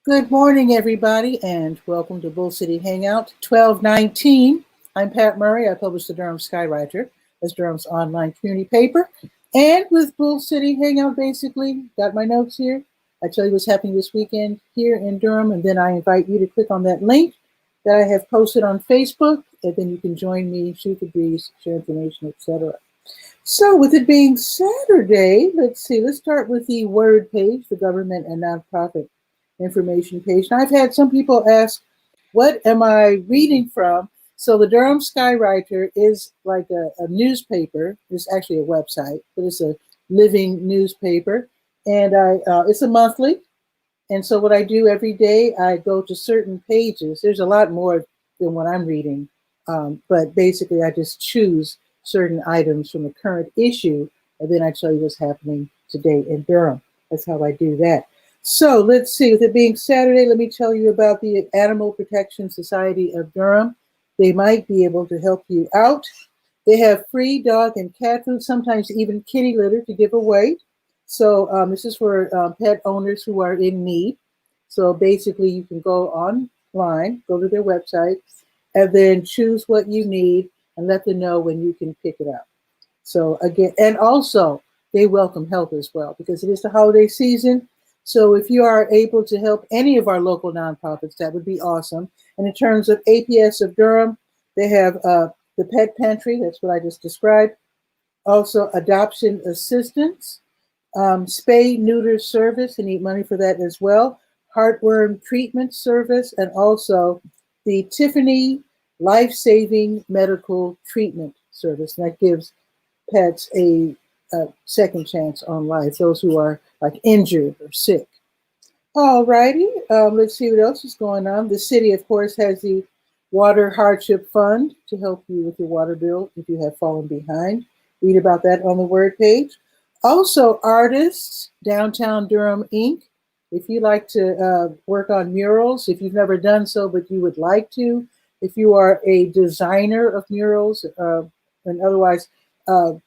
Good morning, everybody, and welcome to Bull City Hangout 1219. I'm Pat Murray. I publish the Durham 𝗕𝗨𝗟𝗟 as Durham's online community paper. And with Bull City Hangout, basically, got my notes here. I tell you what's happening this weekend here in Durham, and then I invite you to click on that link that I have posted on Facebook, and then you can join me, shoot the breeze, share information, etc. So with it being Saturday, let's start with the word page, the government and nonprofit information page. Now, I've had some people ask, what am I reading from? So the Durham 𝗕𝗨𝗟𝗟 is like a newspaper. It's actually a website, but it's a living newspaper. And it's a monthly. And so what I do every day, I go to certain pages. There's a lot more than what I'm reading. But basically, I just choose certain items from the current issue, and then I tell you what's happening today in Durham. That's how I do that. So let's see, with it being Saturday, let me tell you about the Animal Protection Society of Durham. They might be able to help you out. They have free dog and cat food, sometimes even kitty litter to give away. So this is for pet owners who are in need. So basically you can go online, go to their website, and then choose what you need and let them know when you can pick it up. So again, and also they welcome help as well because it is the holiday season. So if you are able to help any of our local nonprofits, that would be awesome. And in terms of APS of Durham, they have the Pet Pantry, that's what I just described. Also adoption assistance, spay neuter service, they need money for that as well. Heartworm treatment service, and also the Tiffany life-saving medical treatment service. And that gives pets a second chance on life, those who are like injured or sick. All righty, let's see what else is going on. The city, of course, has the Water Hardship Fund to help you with your water bill if you have fallen behind. Read about that on the word page. Also, artists, Downtown Durham Inc. If you like to work on murals, if you've never done so but you would like to, if you are a designer of murals, and otherwise al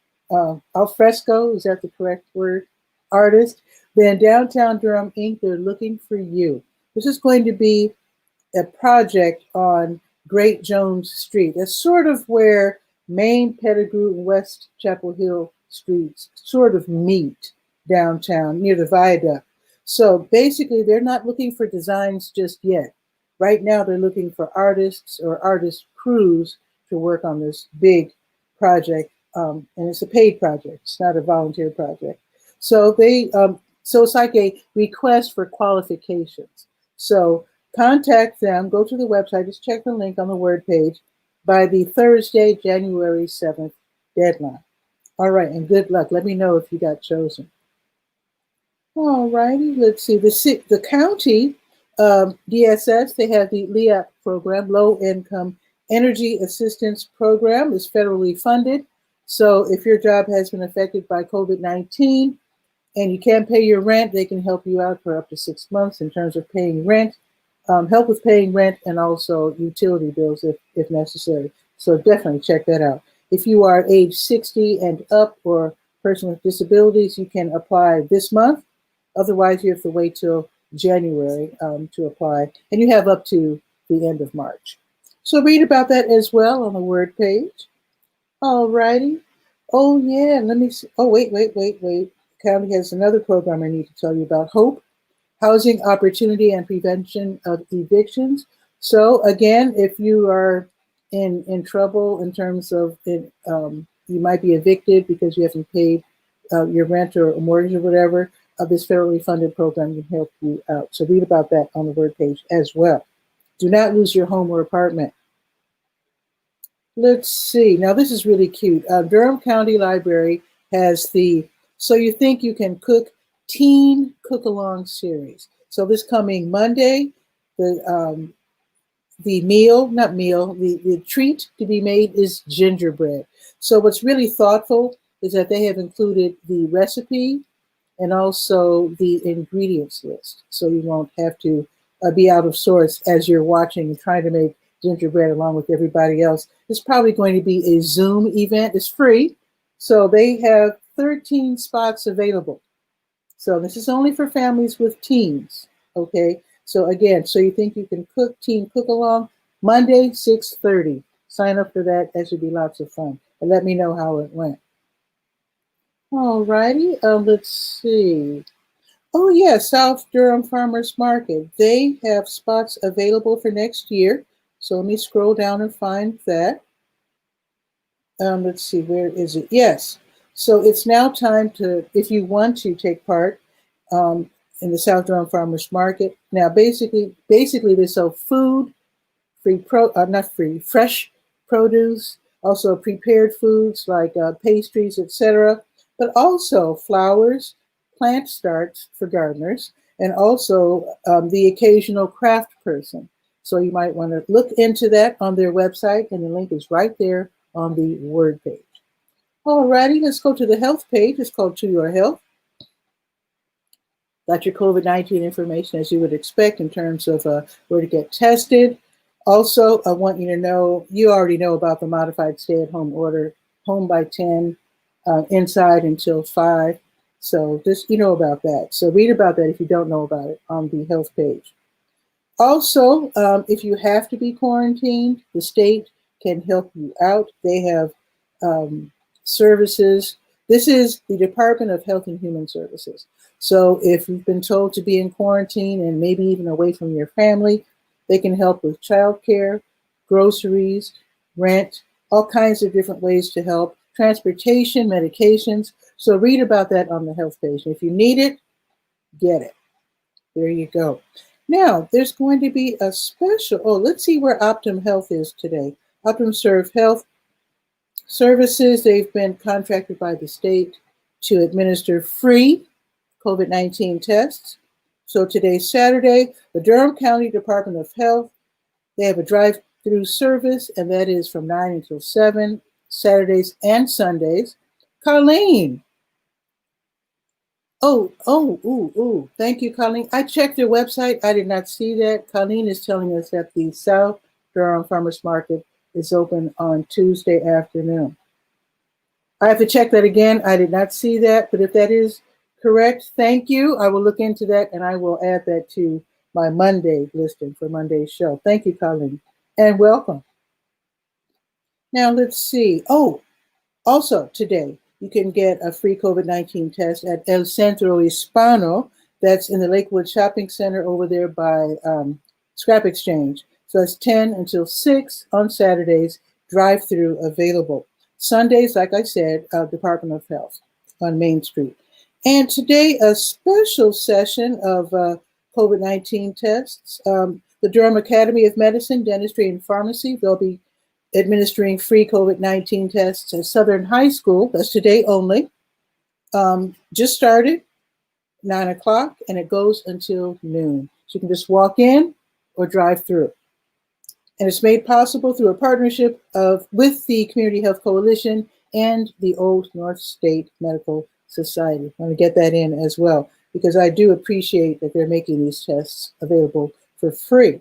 fresco, is that the correct word, artist, then Downtown Durham Inc., they're looking for you. This is going to be a project on Great Jones Street. That's sort of where Main, Pettigrew, and West Chapel Hill streets sort of meet downtown near the viaduct. So basically, they're not looking for designs just yet. Right now, they're looking for artists or artist crews to work on this big project. And it's a paid project. It's not a volunteer project. So so it's like a request for qualifications. So contact them, go to the website, just check the link on the word page by the Thursday, January 7th deadline. All right, and good luck. Let me know if you got chosen. All righty, let's see. The county DSS, they have the LEAP program, Low Income Energy Assistance Program, is federally funded. So if your job has been affected by COVID-19 and you can't pay your rent, they can help you out for up to 6 months in terms of paying rent, help with paying rent, and also utility bills if necessary. So definitely check that out. If you are age 60 and up or person with disabilities, you can apply this month. Otherwise, you have to wait till January to apply, and you have up to the end of March. So read about that as well on the word page. All righty. Oh, yeah, let me see. Oh, wait. County has another program I need to tell you about, HOPE, Housing Opportunity and Prevention of Evictions. So again, if you are in trouble in terms of you might be evicted because you haven't paid your rent or mortgage or whatever, this federally funded program can help you out. So read about that on the word page as well. Do not lose your home or apartment. Let's see. Now, this is really cute. Durham County Library has the So You Think You Can Cook Teen Cook-Along series. So this coming Monday, the treat to be made is gingerbread. So what's really thoughtful is that they have included the recipe and also the ingredients list. So you won't have to be out of sorts as you're watching and trying to make gingerbread along with everybody else. It's probably going to be a Zoom event. It's free. So they have 13 spots available. So this is only for families with teens, okay? So again, so you think you can cook, team cook along, Monday, 6:30. Sign up for that. That should be lots of fun. And let me know how it went. All righty, let's see. Oh yeah, South Durham Farmers Market. They have spots available for next year. So let me scroll down and find that. Let's see, where is it? Yes. So it's now time to, if you want to take part in the South Durham Farmers Market. Now, basically they sell food, fresh produce, also prepared foods like pastries, etc., but also flowers, plant starts for gardeners, and also the occasional craft person. So you might want to look into that on their website, and the link is right there on the Word page. Alrighty, let's go to the health page. It's called To Your Health. Got your COVID-19 information as you would expect in terms of where to get tested. Also, I want you to know, you already know about the modified stay-at-home order, home by 10, inside until 5. So just, you know about that. So read about that if you don't know about it on the health page. Also, if you have to be quarantined, the state can help you out. They have services. This is the Department of Health and Human Services. So if you've been told to be in quarantine and maybe even away from your family, they can help with childcare, groceries, rent, all kinds of different ways to help, transportation, medications. So read about that on the health page. If you need it, get it. There you go. Now, there's going to be a special, let's see where Optum Health is today. Optum Serve Health Services, they've been contracted by the state to administer free COVID-19 tests. So today's Saturday, the Durham County Department of Health, they have a drive-through service, and that is from 9 until 7, Saturdays and Sundays. Carlene. Thank you, Colleen. I checked their website. I did not see that. Colleen is telling us that the South Durham Farmers Market is open on Tuesday afternoon. I have to check that again. I did not see that, but if that is correct, thank you. I will look into that, and I will add that to my Monday listing for Monday's show. Thank you, Colleen, and welcome. Now, let's see. Also today, you can get a free COVID-19 test at El Centro Hispano. That's in the Lakewood Shopping Center over there by Scrap Exchange. So that's 10 until 6 on Saturdays, drive-through available. Sundays, like I said, Department of Health on Main Street. And today, a special session of COVID-19 tests. The Durham Academy of Medicine, Dentistry, and Pharmacy, they'll be administering free COVID-19 tests at Southern High School. That's today only. Just started, 9 o'clock, and it goes until noon. So you can just walk in or drive through. And it's made possible through a partnership with the Community Health Coalition and the Old North State Medical Society. I want to get that in as well, because I do appreciate that they're making these tests available for free.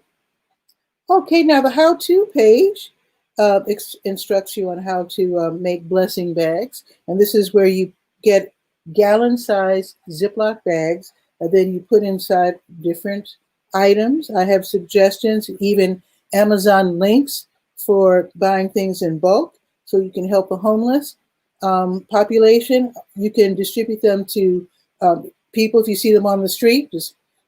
Okay, now the how-to page instructs you on how to make blessing bags. And this is where you get gallon-sized Ziploc bags, and then you put inside different items. I have suggestions, even Amazon links for buying things in bulk, so you can help the homeless population. You can distribute them to people if you see them on the street.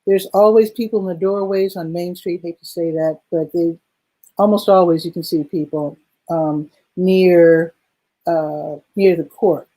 There's always people in the doorways on Main Street. Hate to say that, but almost always you can see people near the court.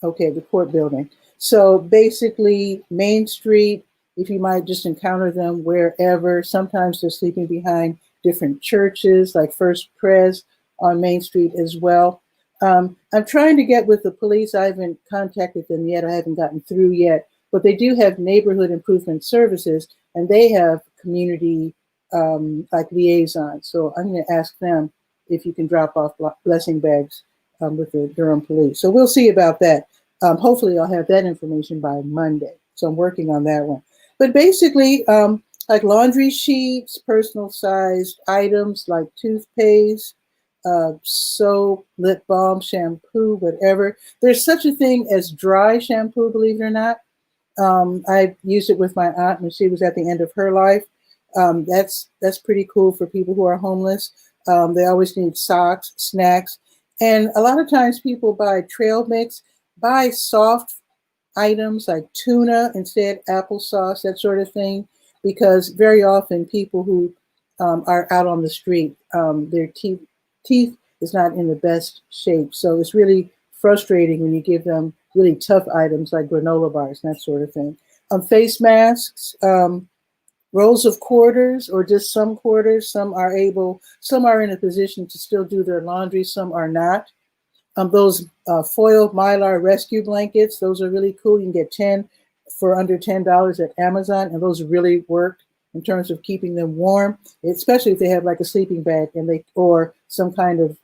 Okay, the court building. So basically, Main Street, if you might just encounter them wherever, sometimes they're sleeping behind different churches, like First Pres on Main Street as well. I'm trying to get with the police. I haven't contacted them yet. I haven't gotten through yet, but they do have neighborhood improvement services, and they have community like liaisons. So I'm going to ask them if you can drop off blessing bags with the Durham police. So we'll see about that. Hopefully I'll have that information by Monday. So I'm working on that one. But basically, like laundry sheets, personal sized items like toothpaste, soap, lip balm, shampoo, whatever. There's such a thing as dry shampoo, believe it or not. I used it with my aunt when she was at the end of her life. That's pretty cool for people who are homeless. They always need socks, snacks, and a lot of times people buy trail mix, buy soft items like tuna instead, applesauce, that sort of thing, because very often people who are out on the street, their teeth is not in the best shape. So it's really frustrating when you give them really tough items like granola bars and that sort of thing. Face masks, rolls of quarters or just some quarters. Some are in a position to still do their laundry, some are not. Those foil mylar rescue blankets, those are really cool. You can get 10 for under $10 at Amazon, and those really work in terms of keeping them warm, especially if they have like a sleeping bag or some kind of,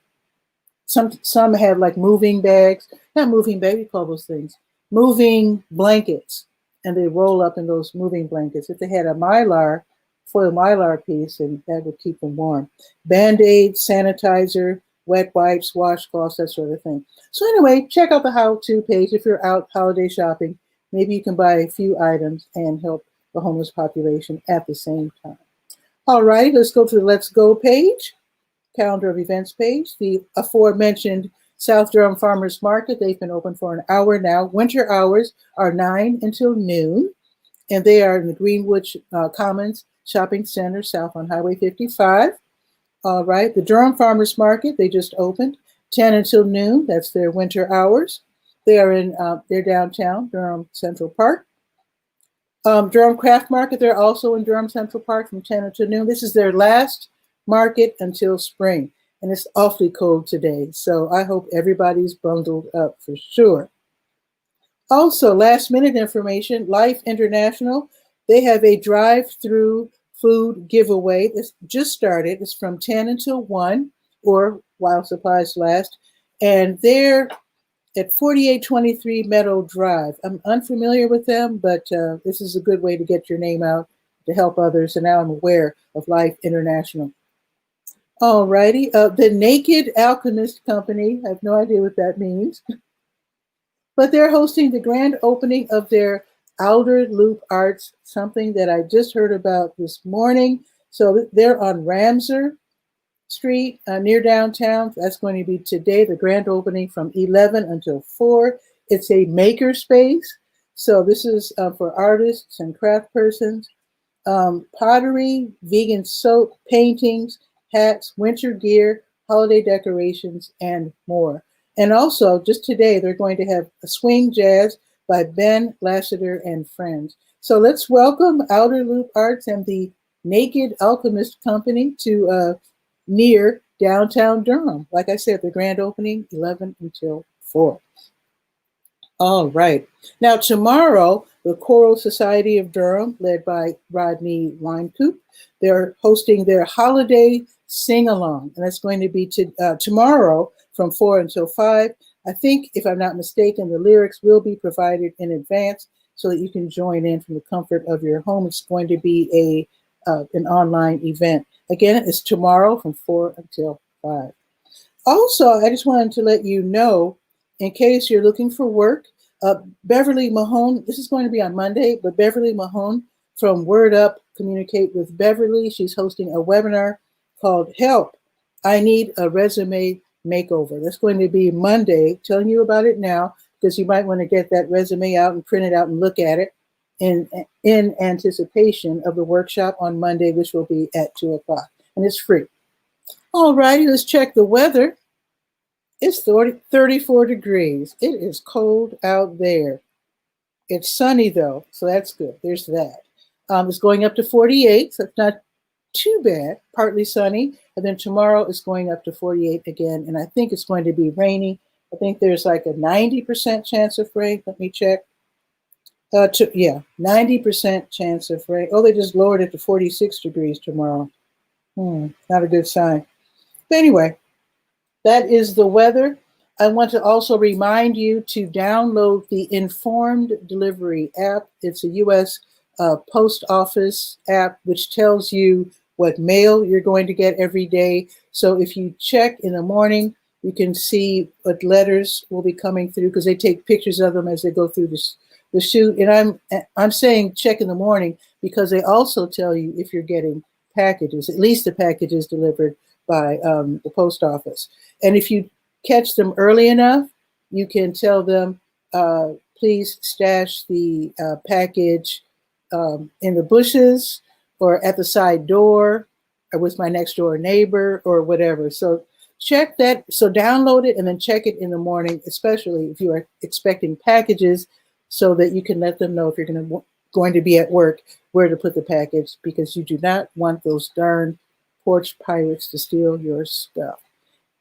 some have like moving bags, not moving bags, we call those things, moving blankets, and they roll up in those moving blankets. If they had a foil mylar piece, and that would keep them warm. Band-Aid, sanitizer, wet wipes, washcloths, that sort of thing. So anyway, check out the how-to page if you're out holiday shopping. Maybe you can buy a few items and help the homeless population at the same time. All right, let's go to the Let's Go page, calendar of events page. The aforementioned South Durham Farmers Market, they've been open for an hour now. Winter hours are 9 until noon, and they are in the Greenwood Commons Shopping Center, south on Highway 55. All right, the Durham Farmers Market, they just opened, 10 until noon. That's their winter hours. They are in their downtown, Durham Central Park. Durham Craft Market, they're also in Durham Central Park from 10 until noon. This is their last market until spring, and it's awfully cold today. So I hope everybody's bundled up for sure. Also, last minute information, Life International, they have a drive-through food giveaway. This just started. It's from 10 until 1 or while supplies last. And they're at 4823 Meadow Drive. I'm unfamiliar with them, but this is a good way to get your name out to help others. And now I'm aware of Life International. All righty. The Naked Alchemist Company, I have no idea what that means, but they're hosting the grand opening of their Outer Loop Arts, something that I just heard about this morning. So they're on Ramsar Street near downtown. That's going to be today, the grand opening from 11 until 4. It's a maker space. So this is for artists and craft persons. Pottery, vegan soap, paintings, hats, winter gear, holiday decorations, and more. And also, just today, they're going to have a swing jazz by Ben Lassiter and friends. So let's welcome Outer Loop Arts and the Naked Alchemist Company to near downtown Durham. Like I said, the grand opening, 11 until 4. All right. Now tomorrow, the Choral Society of Durham, led by Rodney Weinkoop, they're hosting their holiday sing-along. And that's going to be tomorrow from 4 until 5. I think, if I'm not mistaken, the lyrics will be provided in advance so that you can join in from the comfort of your home. It's going to be an online event. Again, it's tomorrow from 4 until 5. Also, I just wanted to let you know, in case you're looking for work, Beverly Mahone, this is going to be on Monday, but Beverly Mahone from Word Up, Communicate with Beverly, she's hosting a webinar called Help, I Need a Resume Makeover. That's going to be Monday, telling you about it now, because you might want to get that resume out and print it out and look at it in anticipation of the workshop on Monday, which will be at 2 o'clock, and it's free. All righty, let's check the weather. It's 34 degrees. It is cold out there. It's sunny though, so that's good. There's that. It's going up to 48, so it's not too bad. Partly sunny, and then tomorrow is going up to 48 again, and I think it's going to be rainy. I think there's like a 90% chance of rain. Let me check. 90% chance of rain. Oh, they just lowered it to 46 degrees tomorrow. Not a good sign. But anyway, that is the weather. I want to also remind you to download the Informed Delivery app. It's a U.S. Post Office app which tells you what mail you're going to get every day. So if you check in the morning, you can see what letters will be coming through, because they take pictures of them as they go through the chute. And I'm saying check in the morning because they also tell you if you're getting packages, at least the packages delivered by the post office. And if you catch them early enough, you can tell them, please stash the package in the bushes or at the side door or with my next door neighbor or whatever. So check that. So download it and then check it in the morning, especially if you are expecting packages, so that you can let them know if you're going to be at work where to put the package, because you do not want those darn porch pirates to steal your stuff.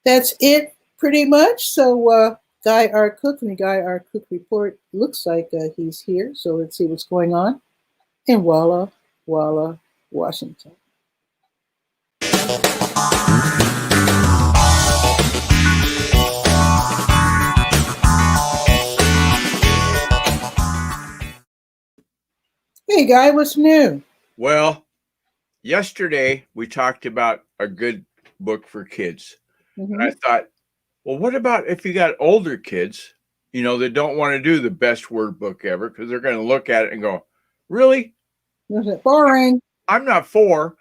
That's it pretty much. So Guy R. Cook from the Guy R. Cook Report looks like he's here. So let's see what's going on in Walla Walla, Washington. Hey, Guy, what's new? Well, yesterday we talked about a good book for kids. Mm-hmm. And I thought, well, what about if you got older kids, that don't want to do the best word book ever because they're going to look at it and go, really? Boring. I'm not 4,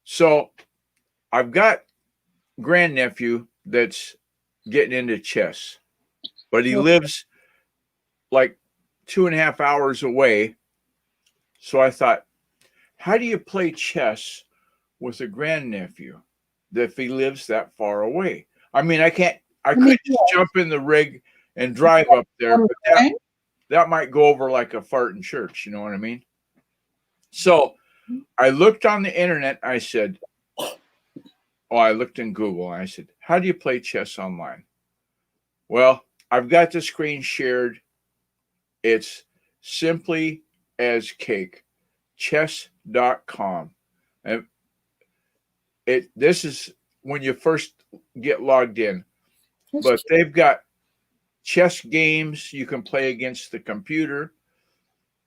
So I've got grandnephew that's getting into chess, but he lives like 2.5 hours away. So I thought, how do you play chess with a grandnephew if he lives that far away? I mean, I couldn't just jump in the rig and drive up there, but that might go over like a fart in church, you know what I mean? So I looked on the internet. I looked in Google and I said, how do you play chess online? Well, I've got the screen shared. It's simply as cake, chess.com. And this is when you first get logged in. But they've got chess games you can play against the computer,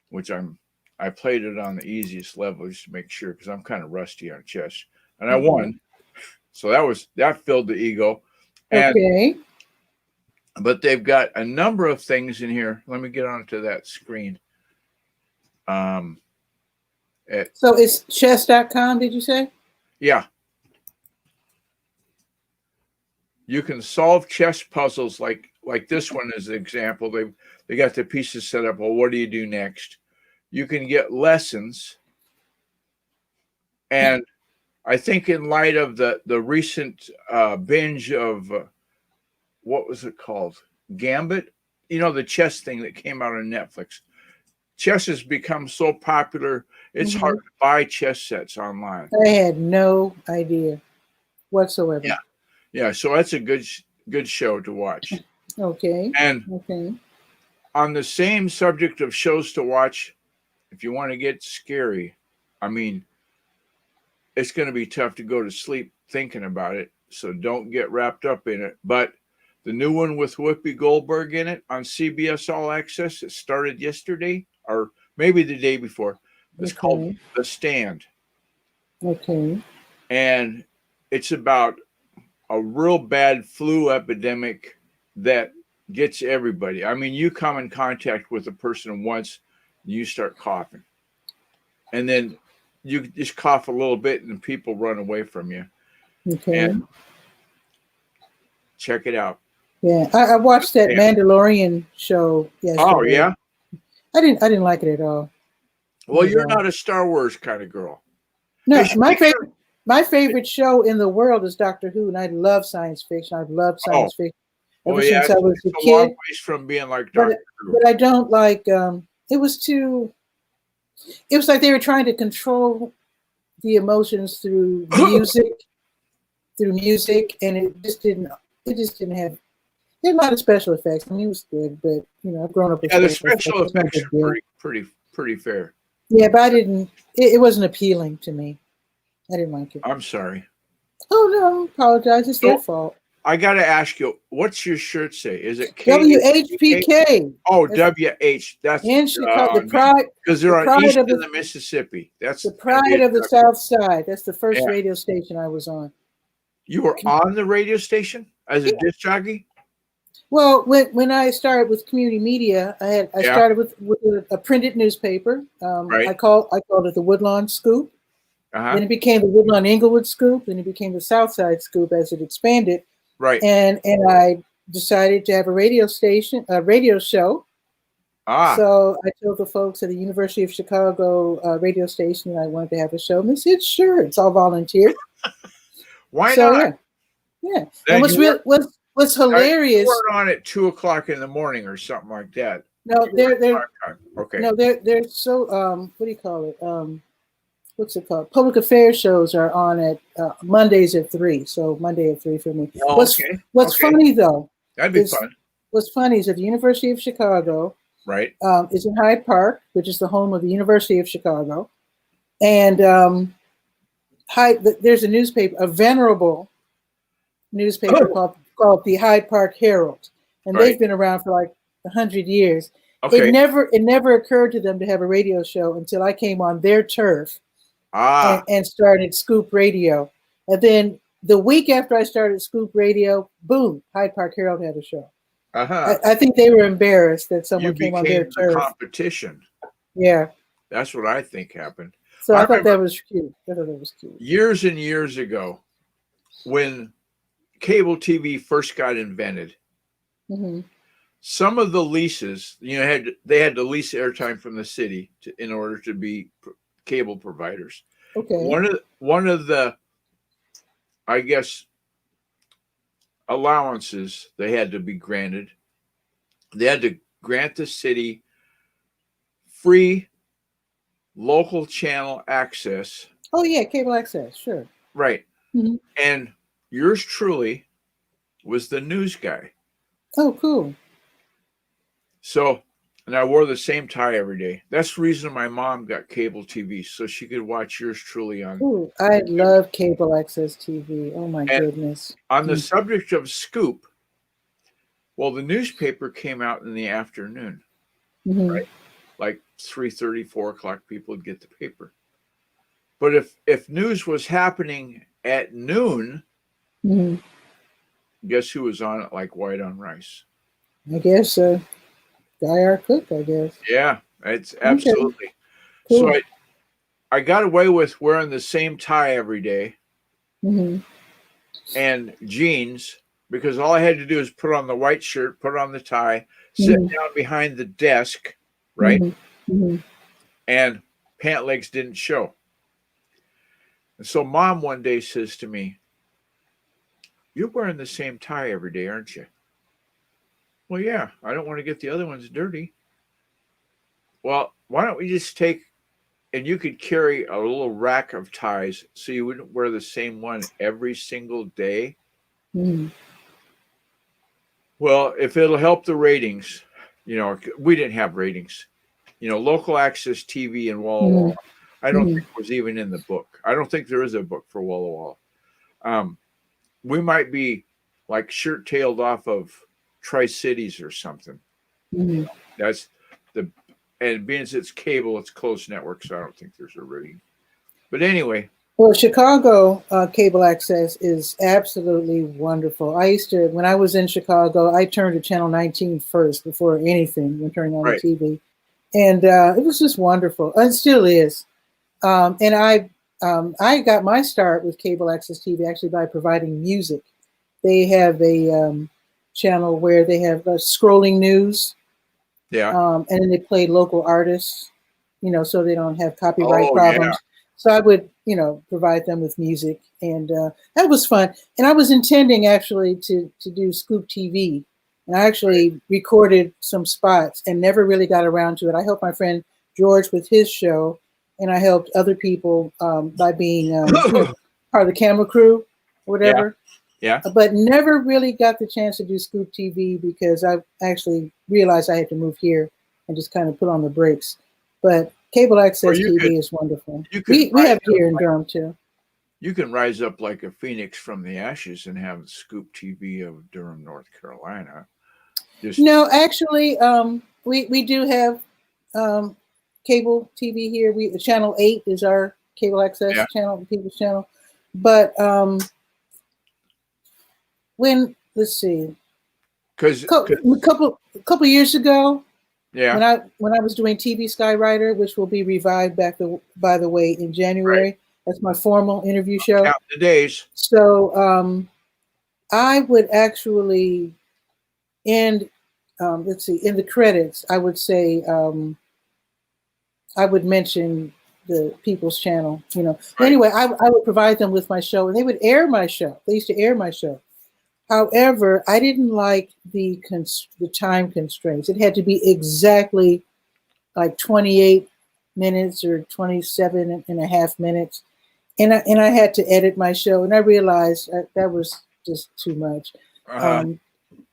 which I played it on the easiest level just to make sure, because I'm kind of rusty on chess. And I won. So that filled the ego. Okay. But they've got a number of things in here. Let me get onto that screen. So it's chess.com, did you say? Yeah. You can solve chess puzzles like this one is an example. They got the pieces set up. Well, what do you do next? You can get lessons. And I think in light of the recent binge of what was it called? Gambit? The chess thing that came out on Netflix. Chess has become so popular, it's hard to buy chess sets online. I had no idea whatsoever. Yeah. So that's a good show to watch. Okay. And on the same subject of shows to watch, if you want to get scary, I mean, it's going to be tough to go to sleep thinking about it. So don't get wrapped up in it. But the new one with Whoopi Goldberg in it on CBS All Access, it started yesterday or maybe the day before. It's called The Stand. Okay. And it's about a real bad flu epidemic that gets everybody. I mean, you come in contact with a person once, and you start coughing. And then you just cough a little bit and people run away from you. Okay. And check it out. Yeah, I watched that Mandalorian show yesterday. Oh, yeah? I didn't like it at all. Well, you're not a Star Wars kind of girl. No, my favorite show in the world is Doctor Who, and I love science fiction. I've loved science fiction ever since I was a kid. A long ways from being like Doctor Who. But I don't like. It was like they were trying to control the emotions through music, and it just didn't have. It had a lot of special effects. I mean, it was good, but I've grown up with the special effects are pretty fair. Yeah, but it wasn't appealing to me. I didn't like it. I'm sorry. Oh no, apologize. It's their fault. I got to ask you, what's your shirt say? Is it WHPK? Oh, WH. That's in Chicago. The pride, because they're on east of the Mississippi. That's the pride of the South Side. That's the first radio station I was on. You were on the radio station as a disc jockey? Well, when I started with community media, I Yeah. started with a printed newspaper. Right. I called it the Woodlawn Scoop. Uh-huh. Then it became the Woodlawn Inglewood Scoop. Then it became the Southside Scoop as it expanded. Right. And I decided to have a radio station, a radio show. Ah. So I told the folks at the University of Chicago radio station that I wanted to have a show. And they said, "Sure, it's all volunteer." Why So not? yeah. Then And what's you hilarious? weren't on at 2:00 in the morning or something like that. No, You were they're prime time. Okay. no, they're so what do you call it? What's it called? Public affairs shows are on at Mondays at 3. So Monday at 3 for me. Oh, What's okay. funny though? That'd be is fun. What's funny is that the University of Chicago Right. is in Hyde Park, which is the home of the University of Chicago, and there's a newspaper, a venerable newspaper called the Hyde Park Herald, and Right. they've been around for like 100 years. Okay. It never occurred to them to have a radio show until I came on their turf and started Scoop Radio. And then the week after I started Scoop Radio, boom, Hyde Park Herald had a show. Uh-huh. I think they were embarrassed that someone You came on their became the turf. competition. Yeah. That's what I think happened. So I thought that was cute. I thought that was cute. Years and years ago, when cable TV first got invented, Mm-hmm. some of the leases, they had to lease airtime from the city in order to be cable providers. Okay. One of the, I guess, allowances they had to be granted. They had to grant the city free local channel access. Oh yeah, cable access, sure. Right. Mm-hmm. And yours truly was the news guy. Oh, cool. So, and I wore the same tie every day. That's the reason my mom got cable TV, so she could watch yours truly on. Ooh, I love cable access TV. Oh my goodness. On the subject of Scoop, well, the newspaper came out in the afternoon, right? Like 3:30, 4 o'clock, people would get the paper. But if news was happening at noon, guess who was on it like white on rice? I guess Guy R. Cook, I guess. Yeah, it's absolutely. Okay. Cool. So I got away with wearing the same tie every day and jeans, because all I had to do is put on the white shirt, put on the tie, sit down behind the desk, right? And pant legs didn't show. And so Mom one day says to me, "You're wearing the same tie every day, aren't you?" Well, yeah, I don't want to get the other ones dirty. Well, why don't we just take, and you could carry a little rack of ties so you wouldn't wear the same one every single day. Well, if it'll help the ratings, we didn't have ratings. Local access TV in Walla Walla, I don't think was even in the book. I don't think there is a book for Walla Walla. We might be like shirt-tailed off of Tri-Cities or something. That's and being as it's cable, it's closed network, so I don't think there's a rating. But anyway. Well, Chicago cable access is absolutely wonderful. I used to, when I was in Chicago, I turned to channel 19 first before anything when turning on the TV. And it was just wonderful. And still is. And I got my start with cable access TV actually by providing music. They have a channel where they have scrolling news. Yeah. And then they play local artists, so they don't have copyright problems. Yeah. So I would, provide them with music, and that was fun. And I was intending actually to do Scoop TV, and I actually recorded some spots and never really got around to it. I helped my friend George with his show, and I helped other people by being part of the camera crew, or whatever. Yeah. But never really got the chance to do Scoop TV because I actually realized I had to move here and just kind of put on the brakes. But cable access TV is wonderful. We have here in Durham too. You can rise up like a phoenix from the ashes and have Scoop TV of Durham, North Carolina. No, actually, we do have cable TV here. Channel 8 is our cable access channel, the People's Channel. But let's see. Because A couple years ago, yeah, when I was doing TV Skywriter, which will be revived by the way in January. right. That's my formal interview show. Count the days. So I would actually end. Let's see, in the credits, I would say I would mention the People's Channel. Right. Anyway, I would provide them with my show, and they would air my show. They used to air my show. However, I didn't like the time constraints. It had to be exactly like 28 minutes or 27 and a half minutes. And I had to edit my show. And I realized that was just too much.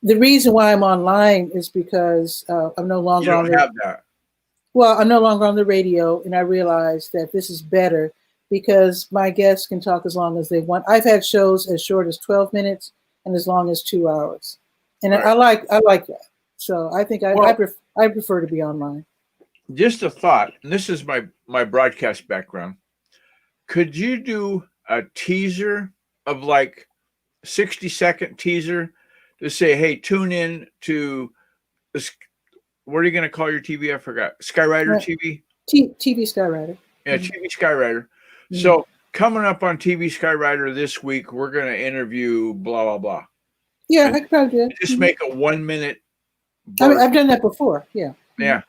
The reason why I'm online is because I'm no longer You don't have that. Well, I'm no longer on the radio. And I realized that this is better because my guests can talk as long as they want. I've had shows as short as 12 minutes and as long as 2 hours. And right. I like that. So I think I prefer to be online. Just a thought, and this is my broadcast background. Could you do a teaser of like 60-second teaser to say, hey, tune in to this? What are you going to call your TV? I forgot. Skywriter TV? TV Skywriter. Yeah, TV Skywriter. So coming up on TV Skywriter this week, we're going to interview blah, blah, blah. Yeah, and I could probably do it. Just make a 1 minute. I mean, I've done that before. Yeah. Yeah.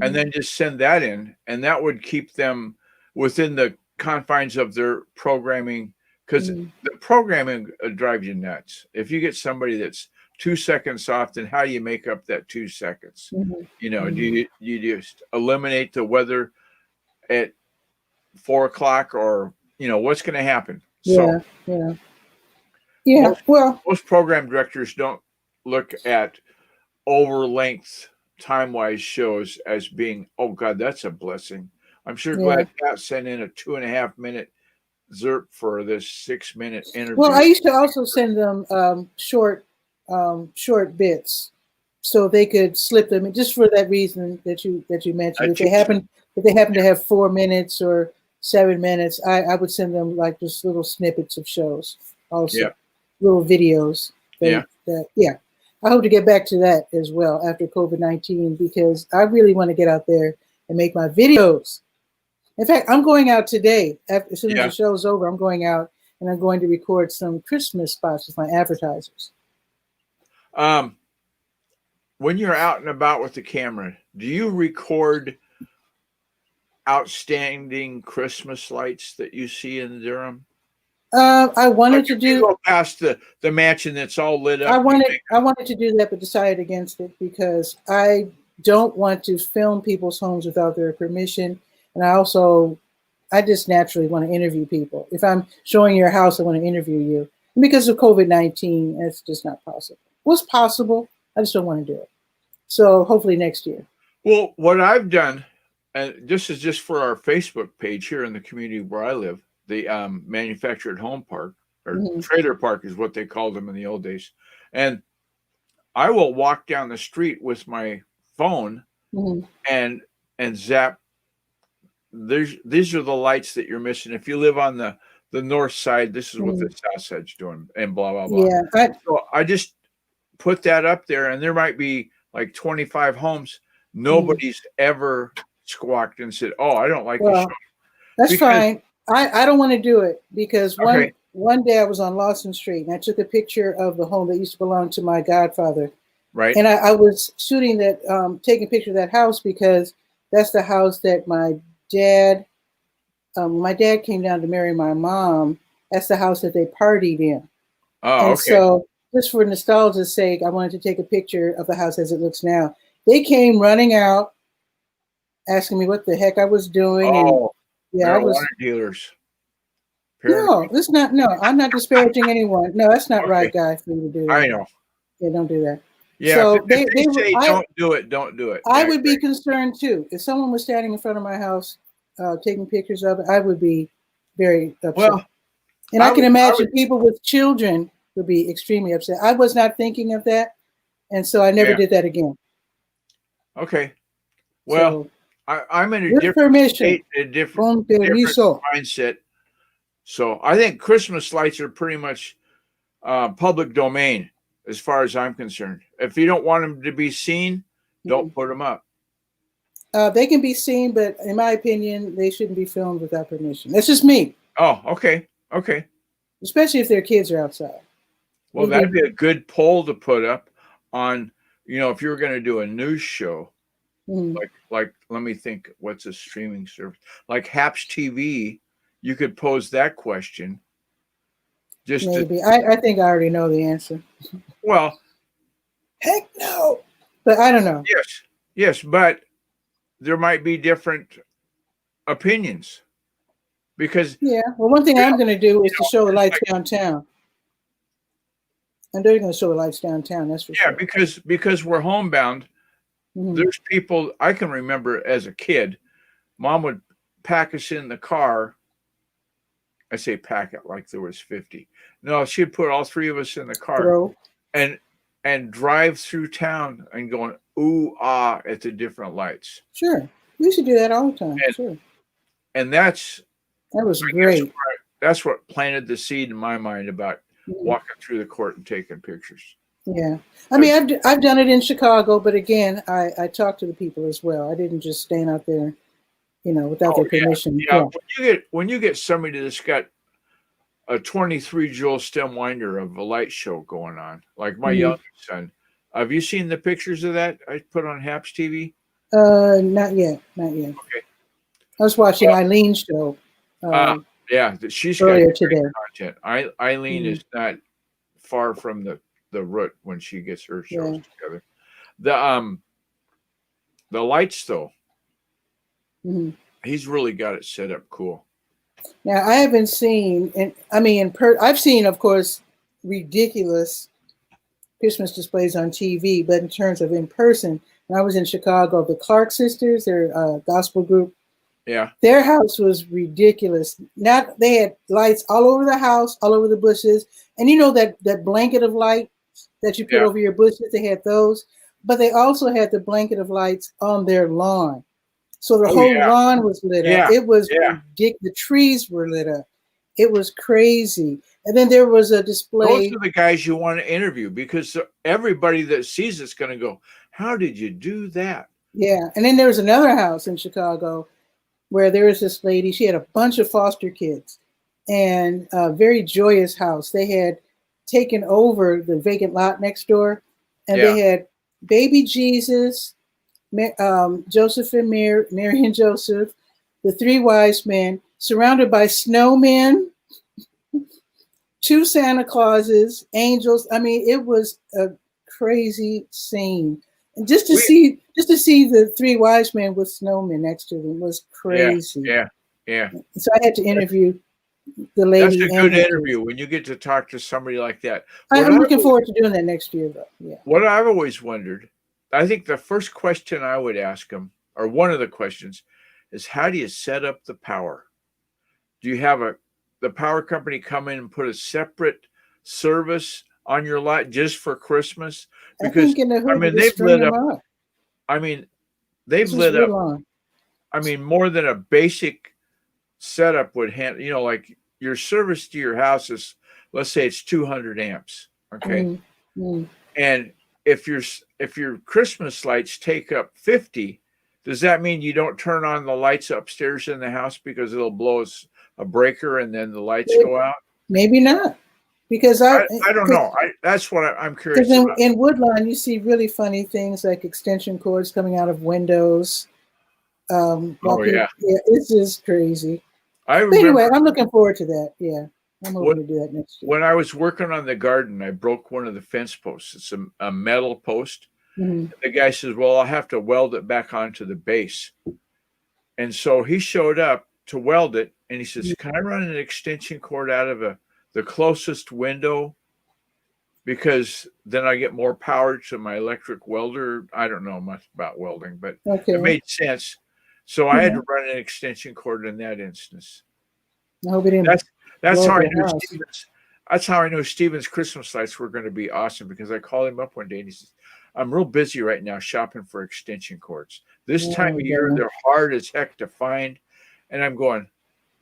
And then just send that in. And that would keep them within the confines of their programming. Because the programming drives you nuts. If you get somebody that's 2 seconds off, then how do you make up that 2 seconds? Do you just eliminate the weather at 4 o'clock, or what's going to happen? Yeah, so, yeah. Most program directors don't look at over length time-wise shows as being, oh God, that's a blessing. I'm sure glad Pat sent in a 2.5 minute ZERP for this 6 minute interview. Well, I used to also send them short bits, so they could slip them in, just for that reason that you mentioned. If they happen to have 4 minutes or 7 minutes, I would send them like just little snippets of shows, also little videos. I hope to get back to that as well after COVID-19, because I really want to get out there and make my videos. In fact, I'm going out today. As soon as the show's over, I'm going out and I'm going to record some Christmas spots with my advertisers. When you're out and about with the camera, do you record outstanding Christmas lights that you see in Durham? I wanted to do go past the mansion that's all lit up. I wanted to do that, but decided against it because I don't want to film people's homes without their permission. And I just naturally want to interview people. If I'm showing your house, I want to interview you. And because of COVID-19, it's just not possible. Well, it's possible. I just don't want to do it. So hopefully next year. Well, what I've done, and this is just for our Facebook page here in the community where I live, the manufactured home park, or trailer park is what they called them in the old days. And I will walk down the street with my phone and zap. These are the lights that you're missing. If you live on the north side, this is what the south side's doing, and blah, blah, blah. Yeah. So I just put that up there, and there might be like 25 homes. Nobody's ever squawked and said, oh, I don't like this show. That's fine. I don't want to do it because one day I was on Lawson Street and I took a picture of the home that used to belong to my godfather. Right. And I was shooting that, taking a picture of that house because that's the house that my dad came down to marry my mom. That's the house that they partied in. Oh, and so just for nostalgia's sake, I wanted to take a picture of the house as it looks now. They came running out, asking me what the heck I was doing. Oh, and marijuana dealers. No, it's not. No, I'm not disparaging anyone. No, that's not right, guy, for you to do that. I know. Yeah, don't do that. Yeah, so if they say don't do it, don't do it. I would be concerned too. If someone was standing in front of my house taking pictures of it, I would be very upset. Well, and I can imagine people with children would be extremely upset. I was not thinking of that, and so I never did that again. Okay. Well, so, I'm in a different state, a different mindset. So I think Christmas lights are pretty much public domain. as far as I'm concerned. If you don't want them to be seen, don't put them up. They can be seen, but in my opinion, they shouldn't be filmed without permission. That's just me. Oh, okay. Okay. Especially if their kids are outside. Well, that'd be a good poll to put up on, if you were going to do a news show, like let me think, what's a streaming service? Like Haps TV, you could pose that question. Maybe. I think I already know the answer. Well, heck no. But I don't know. Yes, but there might be different opinions. Because well, one thing I'm going to do is to show the lights downtown. And they're going to show the lights downtown, that's for sure. Yeah, because we're homebound. There's people, I can remember as a kid, Mom would pack us in the car. I say pack it like there was 50. No, she'd put all three of us in the car and drive through town and going ooh ah at the different lights. Sure, we used to do that all the time. And that was great. That's what planted the seed in my mind about walking through the court and taking pictures. Yeah, I mean, I've done it in Chicago, but again, I talked to the people as well. I didn't just stand out there, without their permission. Yeah. When you get somebody that's got a 23 joule stem winder of a light show going on, like my youngest son. Have you seen the pictures of that I put on Haps TV? Not yet. Okay. I was watching Eileen's show. She's earlier got today. Content. Eileen is not far from the root when she gets her shows together. The lights though, he's really got it set up cool. Now I haven't seen, I've seen, of course, ridiculous Christmas displays on TV, but in terms of in person, when I was in Chicago, the Clark sisters, their gospel group, their house was ridiculous. They had lights all over the house, all over the bushes, and that blanket of light that you put over your bushes, they had those, but they also had the blanket of lights on their lawn. So the whole lawn was lit up. It was ridiculous. The trees were lit up. It was crazy. And then there was a display. Those are the guys you want to interview because everybody that sees it's going to go, how did you do that? Yeah. And then there was another house in Chicago where there was this lady. She had a bunch of foster kids and a very joyous house. They had taken over the vacant lot next door, and they had baby Jesus, Joseph and Mary and Joseph, the three wise men, surrounded by snowmen, two Santa Clauses, angels. I mean, it was a crazy scene. And just to see the three wise men with snowmen next to them was crazy. Yeah. So I had to interview the lady. That's a good interview when you get to talk to somebody like that. I'm looking forward to doing that next year, though. Yeah. What I've always wondered, I think the first question I would ask them, or one of the questions, is how do you set up the power? Do you have the power company come in and put a separate service on your lot just for Christmas? Because they've lit up. They've lit up. More than a basic setup would handle. Like your service to your house is, let's say it's 200 amps. Okay, and if your Christmas lights take up 50, does that mean you don't turn on the lights upstairs in the house because it'll blow a breaker and then the lights go out? Maybe not, because I don't know. That's what I'm curious about. In Woodlawn, you see really funny things like extension cords coming out of windows. It's just crazy. Anyway, I'm looking forward to that. Yeah, I'm hoping to do that next year. When I was working on the garden, I broke one of the fence posts. It's a metal post. The guy says, well, I'll have to weld it back onto the base. And so he showed up to weld it, and he says, can I run an extension cord out of the closest window? Because then I get more power to my electric welder. I don't know much about welding, but it made sense. So I had to run an extension cord in that instance. I hope it didn't. That's how I knew Stevens. That's how I knew Stevens' Christmas lights were going to be awesome, because I called him up one day and he says, I'm real busy right now shopping for extension cords. This time of year, they're hard as heck to find. And I'm going,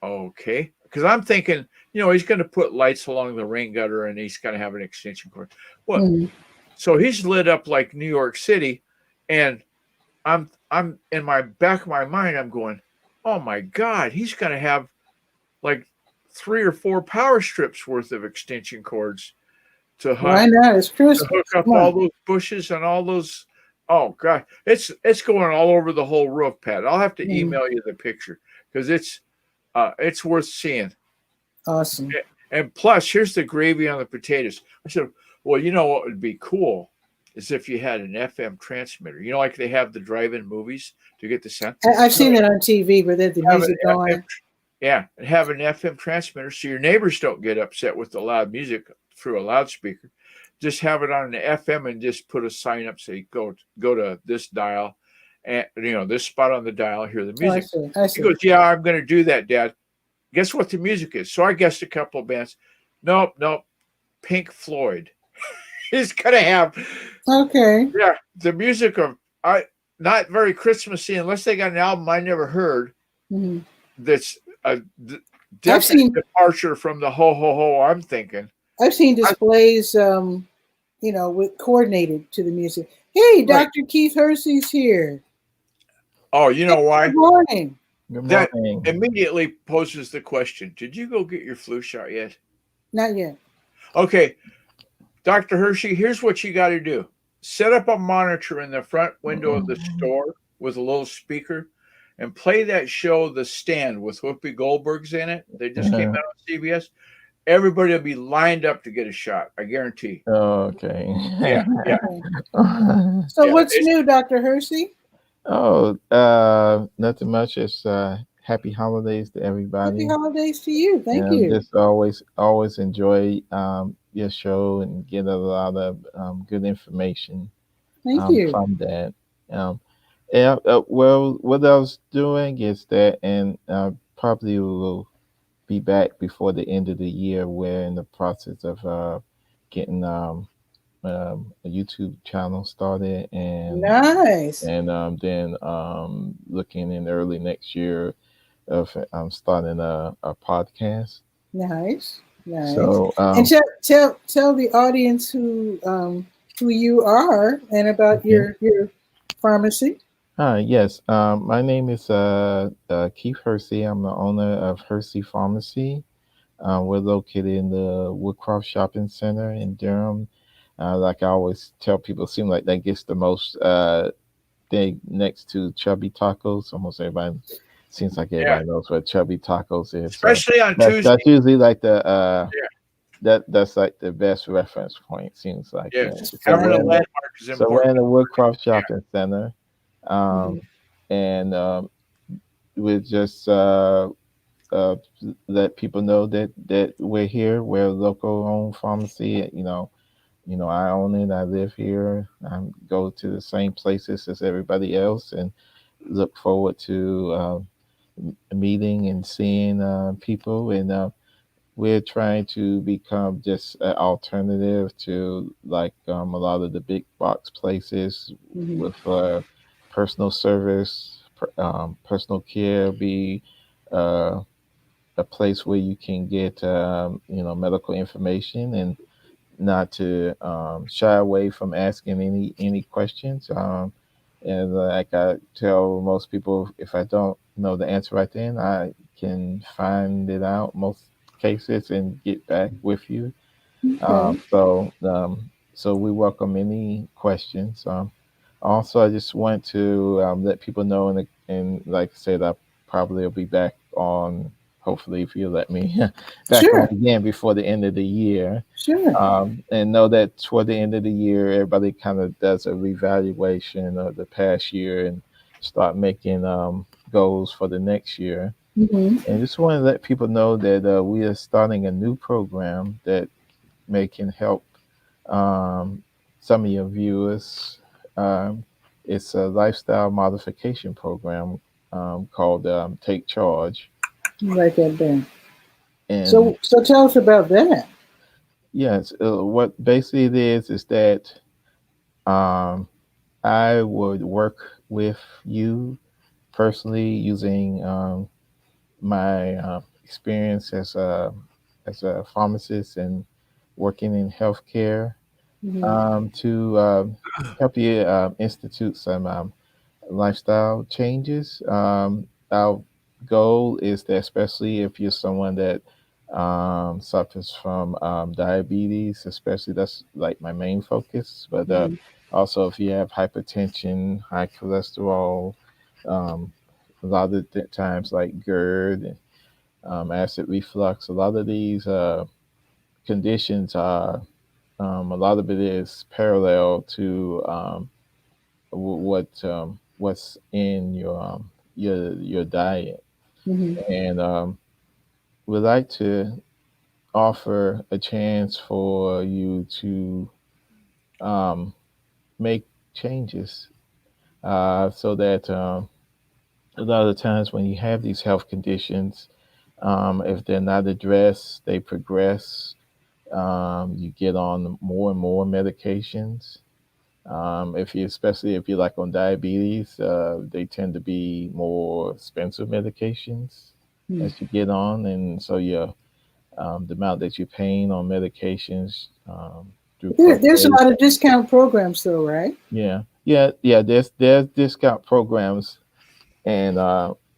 okay. because I'm thinking, he's going to put lights along the rain gutter and he's going to have an extension cord. Well, Mhm. so he's lit up like New York City, and I'm in my back of my mind, I'm going, oh my God, he's going to have like 3 or 4 power strips worth of extension cords to Why not? It's Christmas. hook up Come all on. those bushes and all those. Oh God, it's going all over the whole roof, Pat. I'll have to Mhm. email you the picture because it's worth seeing. Awesome. And plus, here's the gravy on the potatoes. I said, well, what would be cool is if you had an FM transmitter. Like they have the drive-in movies to get the sound. I've seen it on TV where there's the Have an music FM, going. yeah, and have an FM transmitter so your neighbors don't get upset with the loud music through a loudspeaker. Just have it on an FM and just put a sign up say go to this dial, and this spot on the dial. Hear the Oh, I music. see. I He see. goes, yeah, I'm going to do that, Dad. Guess what the music is? So I guessed a couple of bands. Nope. Pink Floyd. He's gonna have Okay. the music of not very Christmassy unless they got an album I never heard. Mhm. That's a I've definite seen departure from the ho ho ho I'm thinking. displays, with coordinated to the music. Hey, Right. Dr. Keith Hersey's here. Oh, you know why? Good morning. Good That morning. immediately poses the question: did you go get your flu shot yet? Not yet. Okay, Dr. Hershey, here's what you got to do. Set up a monitor in the front window of the store with a little speaker and play that show, The Stand, with Whoopi Goldberg's in it. They just came out on CBS. Everybody will be lined up to get a shot. I guarantee. Okay. Yeah. So Yeah, what's new, Dr. Hersey? Nothing much. It's happy holidays to everybody. Happy holidays to you. Thank And you. just always enjoy your show and get a lot of good information Thank you. from that. Well, what I was doing is that, and probably will be back before the end of the year. We're in the process of getting a YouTube channel started, and Nice. then looking in early next year of starting a podcast. Nice. So And tell the audience who you are and about okay. your pharmacy. Yes, my name is Keith Hersey. I'm the owner of Hersey Pharmacy. We're located in the Woodcroft Shopping Center in Durham. Like I always tell people, it seems like that gets the most thing next to Chubby Tacos. Almost everybody seems like everybody knows what Chubby Tacos is. Especially on That's Tuesday. usually like the that's like the best reference point. Seems like Having a landmark is so we're in important. the Woodcroft Shopping Center, and we just let people know that we're here. We're a local owned pharmacy. I own it. I live here. I go to the same places as everybody else, and look forward to meeting and seeing people. And we're trying to become just an alternative to like a lot of the big box places with personal service, personal care. Be a place where you can get medical information and not to shy away from asking any questions. And like I tell most people, if I don't know the answer right then, I can find it out most cases and get back with you. Okay. So we welcome any questions. Also, I just want to let people know, and like I said, I probably will be back on. Hopefully, if you let me back on again before the end of the year. Sure. And know that toward the end of the year, everybody kind of does a revaluation of the past year and start making goals for the next year. And just want to let people know that we are starting a new program that can help some of your viewers. It's a lifestyle modification program called Take Charge. Write that down. And so tell us about that. Yes, what basically it is that I would work with you personally using my experience as a pharmacist and working in healthcare to help you institute some lifestyle changes. Our goal is that, especially if you're someone that suffers from diabetes, especially that's like my main focus. But also, if you have hypertension, high cholesterol, a lot of the times like GERD, acid reflux, a lot of these conditions are a lot of it is parallel to what's in your diet, and we'd like to offer a chance for you to make changes, so that a lot of the times when you have these health conditions, if they're not addressed, they progress. You get on more and more medications. Especially if you're like on diabetes, they tend to be more expensive medications as you get on, and so the amount that you're paying on medications through There's a copays. lot of discount programs, though, right? Yeah. There's discount programs, and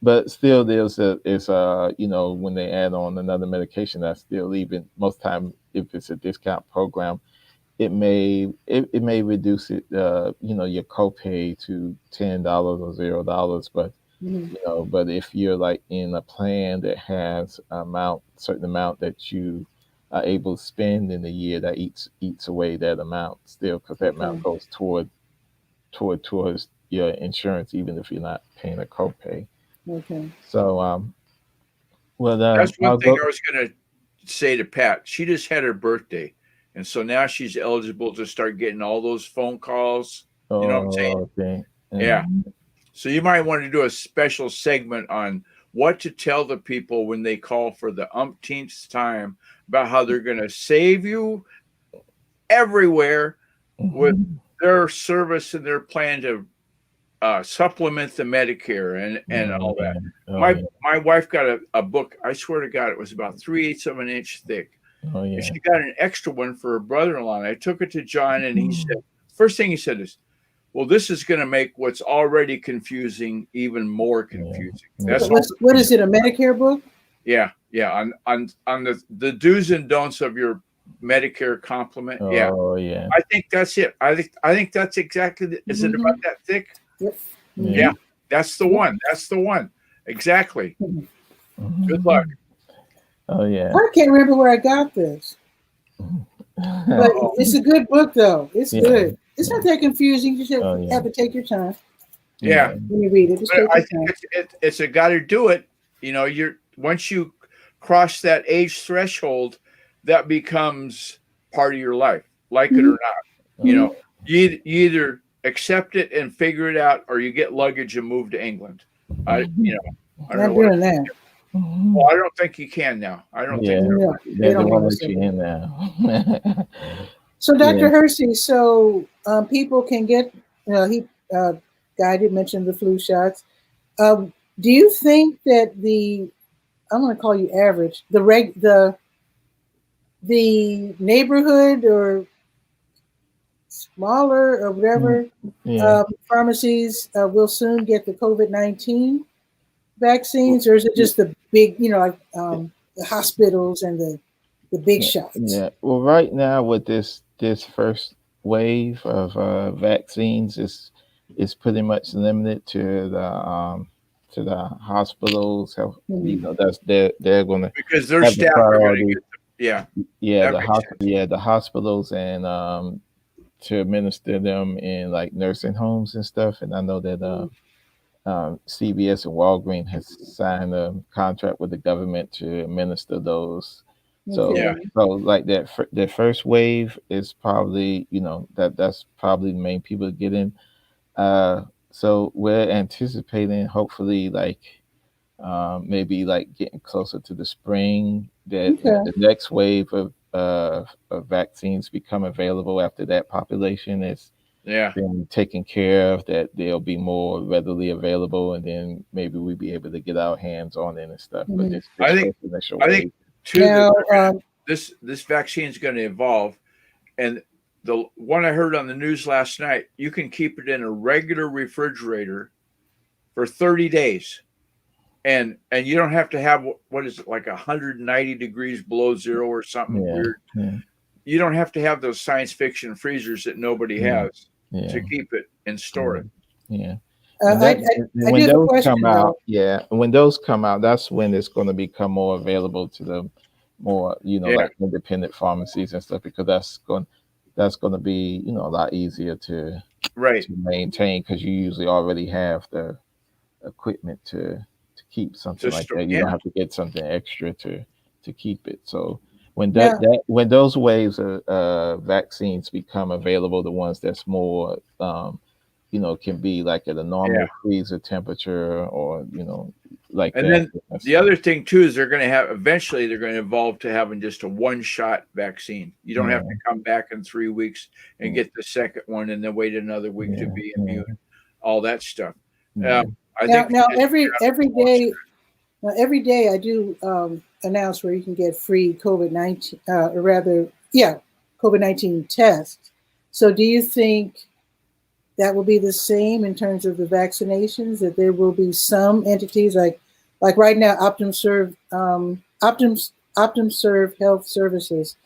but still it's when they add on another medication, that's still even most time if it's a discount program, it may reduce it, your copay to $10 or $0, but but if you're like in a plan that has certain amount that you are able to spend in a year, that eats away that amount still, because that amount goes towards your insurance, even if you're not paying a copay. Okay. So That's one I'll thing go. I was going to say to Pat. She just had her birthday, and so now she's eligible to start getting all those phone calls. You know what I'm saying? Okay. Yeah. So you might want to do a special segment on what to tell the people when they call for the umpteenth time about how they're going to save you everywhere with their service and their plan to supplement the Medicare and all that. My wife got a book. I swear to God, it was about 3/8 of an inch thick. Oh yeah. And she got an extra one for her brother-in-law. And I took it to John, and he said, first thing he said is, "Well, this is going to make what's already confusing even more confusing." Yeah. That's What is it? A Medicare book? yeah. On the do's and don'ts of your Medicare complement. Yeah. Oh yeah. I think that's it. I think that's exactly. Is it about that thick? Yep. Yeah, that's the one. That's the one. Exactly. Good luck. Oh yeah. I can't remember where I got this, but it's a good book, though. It's good. It's not that confusing. You just have to take your time. Yeah. When you read it, just take I your think time. it's a got to do it. You're once you cross that age threshold, that becomes part of your life, like it or not. You either accept it and figure it out, or you get luggage and move to England. I don't Not know doing that. Well, I don't think you can now. I don't think they don't want to let you in now. So, Dr. �値, so people can get, Guy did mention the flu shots. Do you think that I'm going to call you average, the neighborhood or smaller or whatever pharmacies will soon get the COVID-19 vaccines, or is it just the big, the hospitals and the big shots? Yeah. Well, right now with this first wave of vaccines is pretty much limited to the hospitals. That's they're going to because their have staff the are going priority. to get The hospitals and to administer them in like nursing homes and stuff. And I know that CVS and Walgreens has signed a contract with the government to administer those. So like that first wave is probably that's probably the main people getting. So we're anticipating hopefully like maybe like getting closer to the spring that the next wave of vaccines become available after that population is Yeah. been taken care of, that they'll be more readily available, and then maybe we'll be able to get our hands on it and stuff. But this I think first initial I wave. think too Now, that this vaccine is going to evolve, and the one I heard on the news last night, you can keep it in a regular refrigerator for 30 days. And you don't have to have, what is it, like 190 degrees below zero or something weird. You don't have to have those science fiction freezers that nobody has to keep it and store it. Yeah. I When do have a those question, come out, when those come out, that's when it's going to become more available to the more, like independent pharmacies and stuff, because that's going to be, a lot easier to maintain, because you usually already have the equipment to keep something like that. You don't have to get something extra to keep it. So when when those waves of vaccines become available, the ones that's more can be like at a normal freezer temperature, or like and that. then the other thing too is they're going to evolve to having just a one-shot vaccine. You don't have to come back in 3 weeks and get the second one and then wait another week to be immune. All that stuff. I think every day I do announce where you can get free COVID-19, or rather, COVID-19 tests. So do you think that will be the same in terms of the vaccinations, that there will be some entities like right now, OptumServe Health Services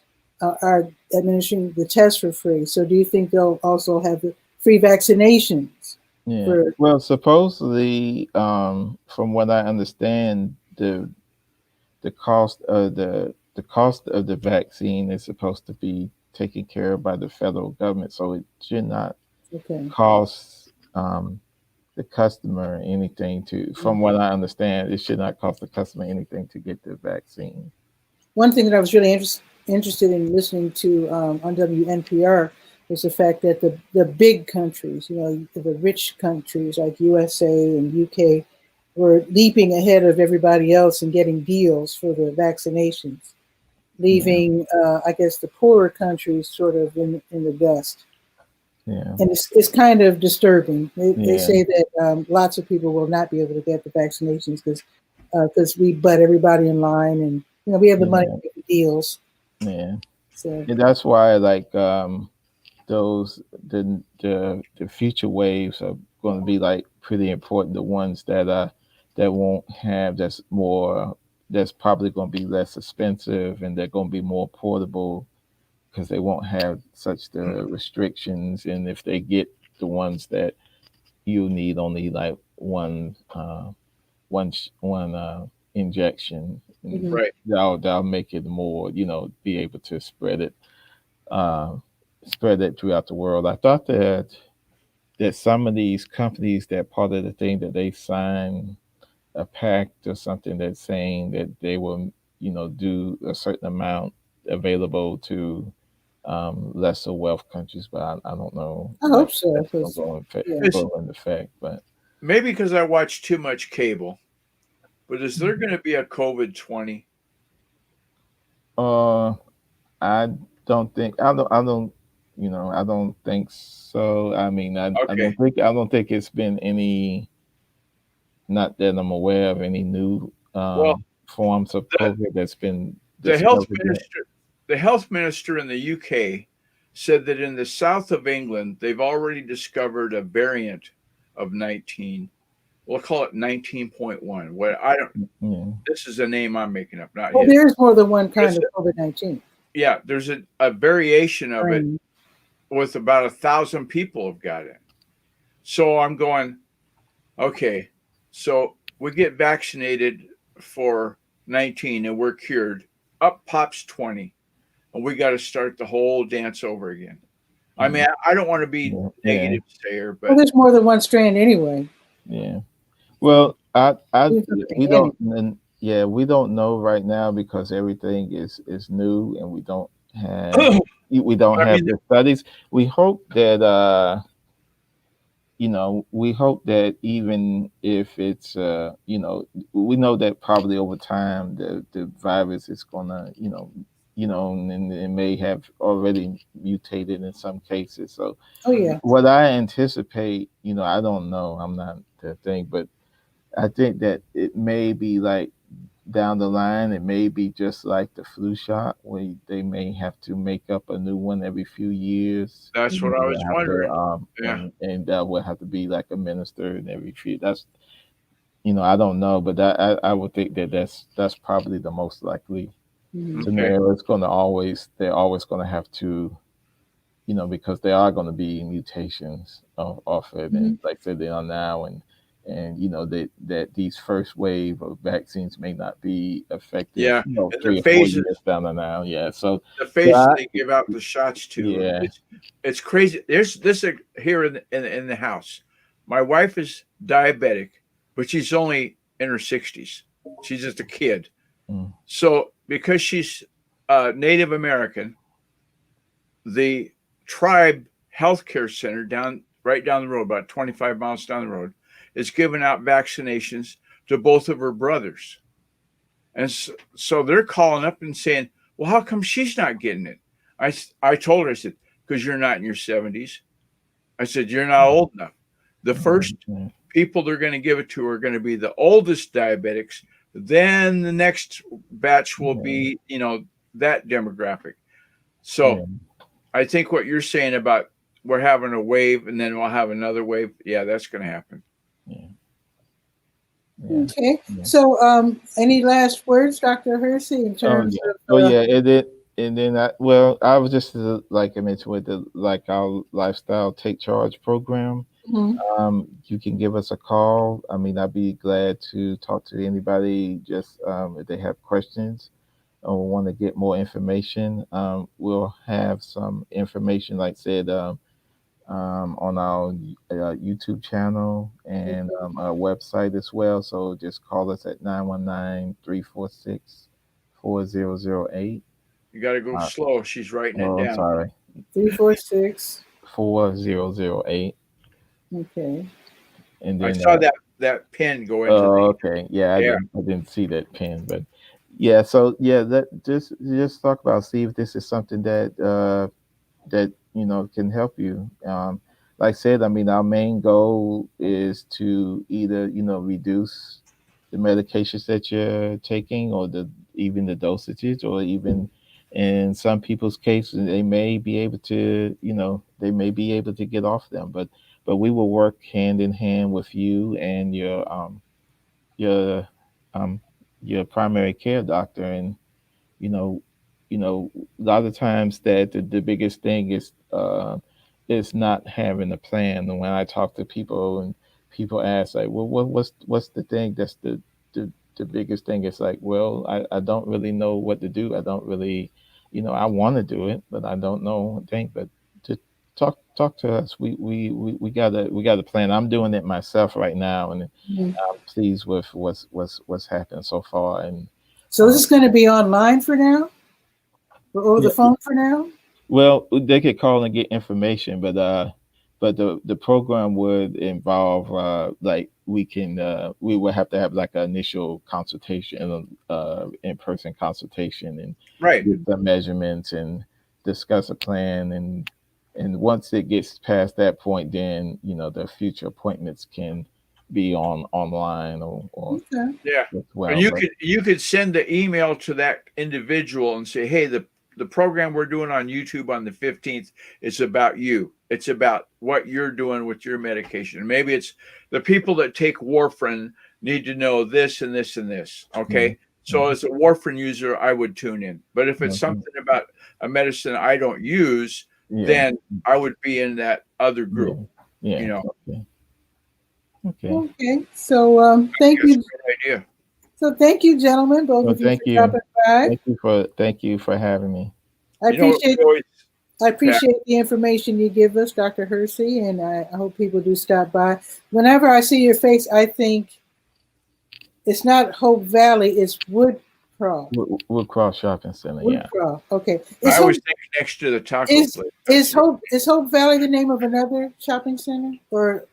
are administering the test for free. So do you think they'll also have the free vaccinations? Well, supposedly, from what I understand, the cost of the vaccine is supposed to be taken care of by the federal government, so it should not cost the customer anything to. From what I understand, it should not cost the customer anything to get the vaccine. One thing that I was really interested in listening to on WNPR was the fact that the big countries, the rich countries like USA and UK, were leaping ahead of everybody else and getting deals for the vaccinations, leaving, I guess, the poorer countries sort of in the dust. Yeah. And it's kind of disturbing. They say that lots of people will not be able to get the vaccinations because we butt everybody in line, and we have the money to make the deals. Yeah. So that's why, like, those the future waves are going to be like pretty important. The ones that won't have, that's probably going to be less expensive, and they're going to be more portable, because they won't have such the restrictions. And if they get the ones that you need only like one injection, that'll make it more, be able to spread it throughout the world. I thought that some of these companies, that part of the thing that they sign a pact or something that's saying that they will, do a certain amount available to lesser wealth countries, but I don't know. I hope so. Go into effect, but maybe because I watch too much cable. But is there going to be a COVID-20? I don't think. I don't think so. I mean, I don't think it's been any. Not that I'm aware of any new forms of COVID that's been. The health minister in the UK said that in the south of England, they've already discovered a variant of 19. We'll call it 19.1. What I don't. This is a name I'm making up. Not his. There's more than one kind of COVID-19. Yeah, there's a variation of it with about 1,000 people have got it. So I'm going, okay, so we get vaccinated for 19 and we're cured. Up pops 20, and we got to start the whole dance over again. I mean, I don't want to be negative sayer, but there's more than one strand anyway. Yeah. Well, we don't know right now, because everything is new, and we don't have the studies. We hope that even if it's we know that probably over time the virus is gonna you know, and it may have already mutated in some cases. So Oh yeah. what I anticipate, you know, I don't know, I'm not the thing, but I think that it may be like down the line, it may be just like the flu shot, where they may have to make up a new one every few years. That's what I And was they have to, wondering. Yeah. and that will have to be like administered every few. That's, you know, I don't know, but I would think that that's probably the most likely Mhm. Okay. scenario. It's going to always, they're always going to have to, you know, because there are going to be mutations of it, and Mhm. like I said, they are now, and you know that these first wave of vaccines may not be effective, Yeah. you know, And 3 or 4 years down the now. Yeah, so the yeah, phases they give out the shots to, yeah, it's crazy. There's this here in the house. My wife is diabetic, but she's only in her 60s. She's just a kid. mm, So because she's Native American, the tribe healthcare center right down the road, about 25 miles down the road, is giving out vaccinations to both of her brothers. And so they're calling up and saying, well, how come she's not getting it? I told her, I said, because you're not in your 70s. I said, you're not old enough. The first mm, people they're going to give it to are going to be the oldest diabetics. Then the next batch will yeah, be, you know, that demographic. yeah, So I think what you're saying about we're having a wave and then we'll have another wave, yeah, that's going to happen. yeah, yeah, Okay. yeah. So, any last words, Dr. Hersey, in Oh terms yeah. of? Oh yeah. And then I was just like I mentioned with the like our lifestyle take charge program. Mhm. You can give us a call. I mean, I'd be glad to talk to anybody just if they have questions or want to get more information. We'll have some information, like I said, on our YouTube channel and our website as well. So just call us at 919-346-4008. You got to go Uh, slow. She's writing it oh, I'm down. sorry, 346. 4008. Okay. And I then saw that pin go into oh, the okay. Yeah, air. I didn't see that pin, but yeah. So yeah, that just talk about, see if this is something that that you know can help you. Like I said, I mean, our main goal is to either you know reduce the medications that you're taking, or the even the dosages, or even in some people's cases, they may be able to, you know, they may be able to get off them, but we will work hand in hand with you and your um your primary care doctor. And you know a lot of times that the biggest thing is not having a plan. And when I talk to people and people ask like, well, what's the thing that's the biggest thing, it's like, well, I don't really know what to do. I don't really, you know, I want to do it, but I don't know a thing. But to talk to us, we got a plan. I'm doing it myself right now, and Mhm. I'm pleased with what's happened so far. And So, is um, this going to be online for now, or over the yeah, phone for now? well, they could call and get information, but the program would involve like we would have to have like an initial consultation, in person consultation, and Right. get the measurements and discuss a plan. And once it gets past that point, then you know the future appointments can be online or Okay. Yeah. as And well. But you could send the email to that individual and say, hey, the program we're doing on YouTube on the 15th is about you. It's about what you're doing with your medication. And maybe it's the people that take warfarin need to know this and this and this. yeah, Okay. yeah, So as a warfarin user, I would tune in. But if it's okay, something about a medicine I don't use, yeah, then I would be in that other yeah, group, you yeah, know. okay, okay. Okay. So, thank That's you. a great idea. So, thank you, gentlemen, both Well, of you, for stopping by. thank you for having me. I You know, appreciate we always, I Pat, appreciate the information you give us, Dr. Hersey, and I hope people do stop by. Whenever I see your face, I think it's not Hope Valley, it's Woodcraw. We'll cross shopping center. Yeah. Woodcraw. Okay. I always think next to the taco Is place. is Hope Valley the name of another shopping center, or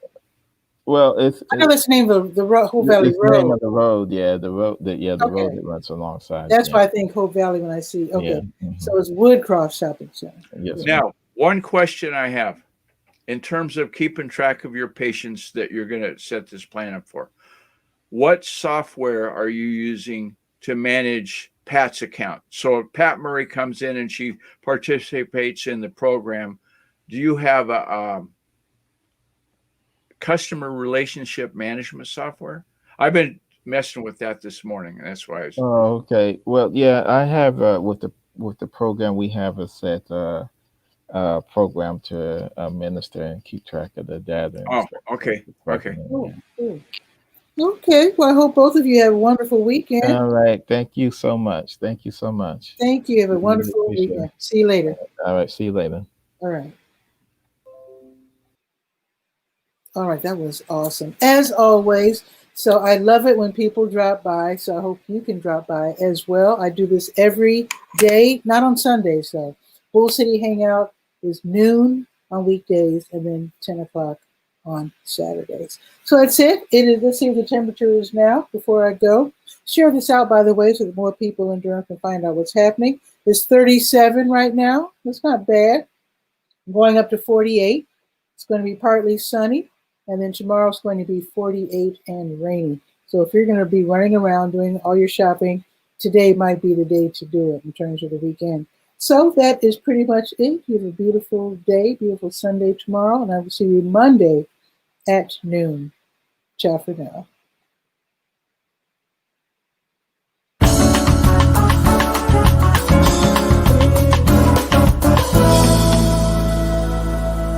Well, I know that's the name of the Hope Valley it's the name Road. of the road. Yeah, the road the Okay. road that runs alongside. That's Yeah. why I think Hope Valley when I see. Okay. Yeah. Mhm. So it's Woodcroft Shopping Center. Yes. Now, one question I have in terms of keeping track of your patients that you're going to set this plan up for, what software are you using to manage Pat's account? So if Pat Murray comes in and she participates in the program, do you have a customer relationship management software? I've been messing with that this morning, and that's why I was. Oh, okay. Well, yeah, I have with the program we have a set program to administer and keep track of the data. And Oh, stuff. okay. Okay. Oh, cool. Okay. Well, I hope both of you have a wonderful weekend. All right. Thank you so much. Thank you so much. Thank you. Have a Really wonderful appreciate weekend. See you later. All right. See you later. All right. All right. That was awesome. As always. So I love it when people drop by. So I hope you can drop by as well. I do this every day, not on Sundays though. Bull City Hangout is noon on weekdays and then 10 o'clock on Saturdays. So that's it. Let's see what the temperature is now before I go. Share this out, by the way, so that more people in Durham can find out what's happening. It's 37 right now. That's not bad. I'm going up to 48. It's going to be partly sunny. And then tomorrow it's going to be 48 and rainy. So if you're going to be running around doing all your shopping, today might be the day to do it in terms of the weekend. So that is pretty much it. You have a beautiful day, beautiful Sunday tomorrow, and I will see you Monday at noon. Ciao for now.